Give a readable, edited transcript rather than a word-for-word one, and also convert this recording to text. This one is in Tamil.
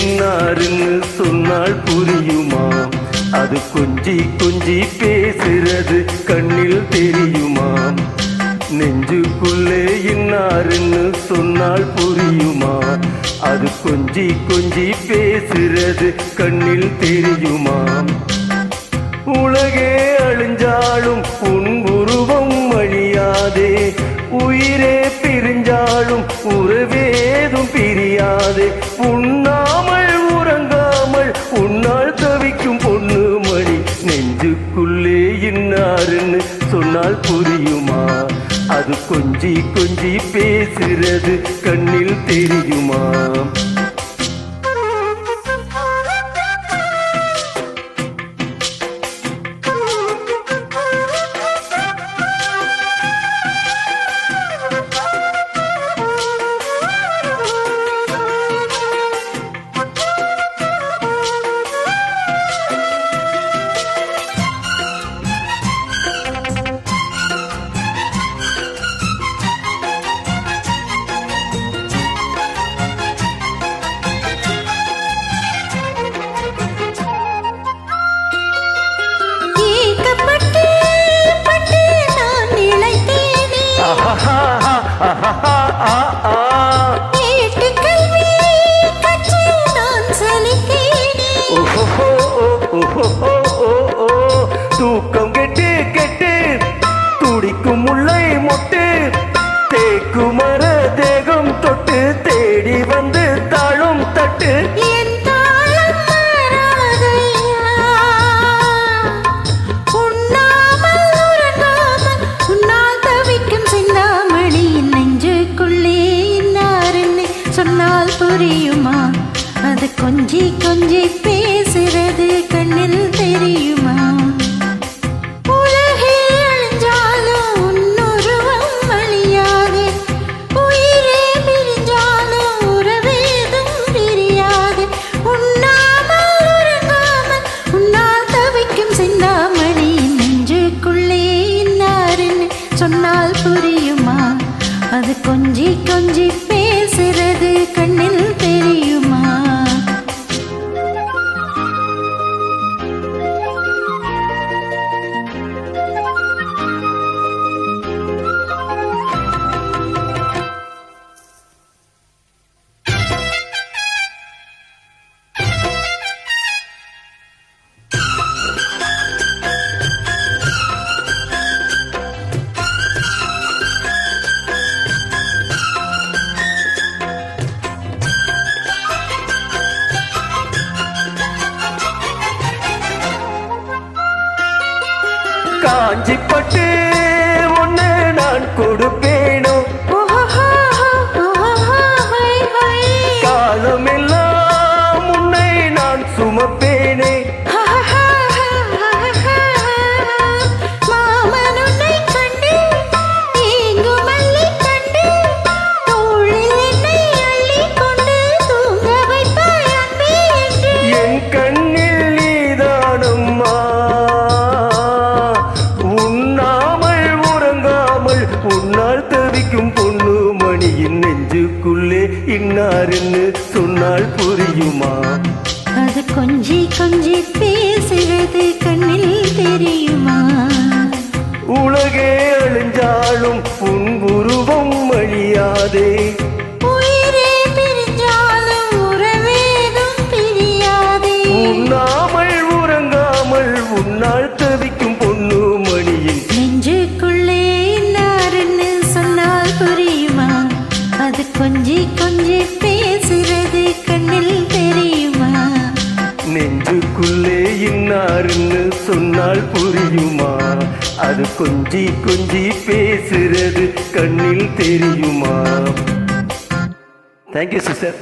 இன்னாருன்னு சொன்னால் புரியுமா? அது கொஞ்சி கொஞ்சி பேசுறது கண்ணில் தெரியுமா? நெஞ்சுக்குள்ளே இன்னாருன்னு சொன்னால் புரியுமா? அது கொஞ்சி கொஞ்சி பேசுறது கண்ணில் தெரியுமா? உலகே அழிஞ்சாலும் உன் உருவம் அழியாதே, உயிரே பிரிஞ்சாலும் உறவேதும் பிரியாதே. உண்ணாமல் உறங்காமல் உன்னால் தவிக்கும் பொண்ணு மணி, நெஞ்சுக்குள்ளே இன்னாருன்னு சொன்னால் புரியுமா? அது கொஞ்சி கொஞ்சி பேசுறது கண்ணில் தெரியுமா? தூக்கம் கெட்டு கெட்டு துடிக்கும் முல்லை மொட்டு, தேக்கு மர தேகம் தொட்டு தேடி வந்து தாழும் தட்டு. சொன்னால் புரியுமா? அது கொஞ்சி கொஞ்சி பேசுறது கண்ணில் தெரியுமா? உலகே அழிஞ்சாலும் உன்னுருவம் அழியாதே, உயிரே பிரிஞ்சாலும் உறவேதும் பிரியாதே. உண்ணாமல் உறங்காமல் உன்னால் தவிக்கும் சிந்தாமணி, நெஞ்சுக்குள்ளே இன்னாருன்னு சொன்னால் புரியுமா? அது கொஞ்சி கொஞ்சி பேசுறது கண்ணில் தெரியுமா? காஞ்சிப்பட்டு ஒன்னு நான் கொடுப்பேனோ, காலமெல்லாம் உன்னை நான் சுமப்பேனே. என் கண்ணில் நீதானம்மா, உன்னால் தவிக்கும் பொண்ணு மணியின் நெஞ்சுக்குள்ளே இன்னாருன்னு சொன்னால் புரியுமா? அது கொஞ்சி கொஞ்சி பேசுறது கண்ணில் தெரியுமா? உலகே அழிஞ்சாலும் உன் உருவம் அழியாதே, உயிரே பிரிஞ்சாலும் உறவேதும் பிரியாதே. உண்ணாமல் உறங்காமல் உன்னால் தவிக்கும் பொண்ணு மணியின் நெஞ்சுக்குள்ளே இன்னாருன்னு சொன்னால் புரியுமா? அது கொஞ்சி கொஞ்சி பேசுறது கண்ணில் தெரியுமா? நெஞ்சுக்குள்ளே இன்னாருன்னு சொன்னால் புரியுமா? அது கொஞ்சி கொஞ்சி பேசுறது கண்ணில் தெரியுமா? Thank you sister.